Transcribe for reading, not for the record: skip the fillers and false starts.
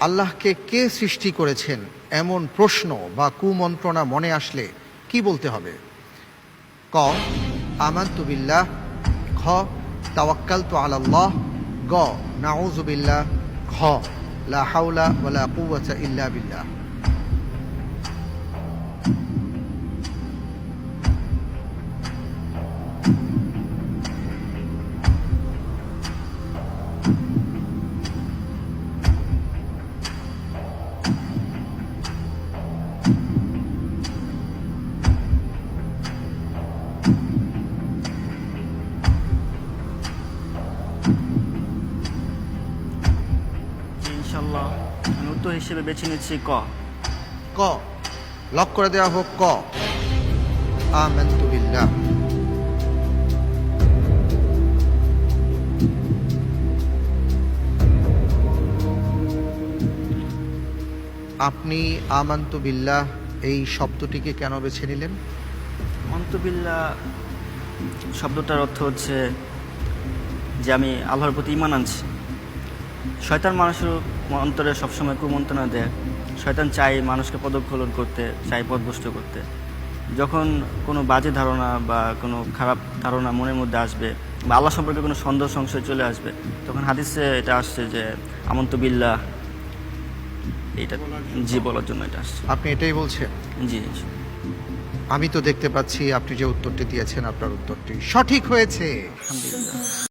আল্লাহকে কে সৃষ্টি করেছেন এমন প্রশ্ন বা কুমন্ত্রণা মনে আসলে কি বলতে হবে? ক আমানতু বিল্লাহ, খ তাওয়াক্কালতু আলাল্লাহ, গ নাউযু বিল্লাহ, ঘ লা হাওলা ওয়ালা কুওয়াতা ইল্লা বিল্লাহ। ইনশাল্লাহ আমি উত্তর হিসেবে বেছে নিচ্ছি ক। ক লক করে দেওয়া হোক। ক আমানতু বিল্লাহ। আপনি আমানতু বিল্লাহ এই শব্দটিকে কেন বেছে নিলেন? মন্তবিল্লা শব্দটার অর্থ হচ্ছে যে আমি আল্লাহর প্রতি ঈমান আনছি। শয়তান মানুষের অন্তরে সবসময় কুমন্ত্রণা দেয়। শয়তান চাই মানুষকে পদক্ষেলন করতে, চাই পথভ্রষ্ট করতে। যখন কোনো বাজে ধারণা বা কোনো খারাপ ধারণা মনের মধ্যে আসবে বা আল্লাহ সম্পর্কে কোনো সন্দেহ সংশয় চলে আসবে, তখন হাদিসে এটা আসছে যে আমন্তু বিল্লাহ, এইটা জি বলার জন্য এটা আসছে। আপনি এটাই বলছেন? জি। আমি তো দেখতে পাচ্ছি আপনি যে উত্তরটি দিয়েছেন আপনার উত্তরটি সঠিক হয়েছে। আলহামদুলিল্লাহ।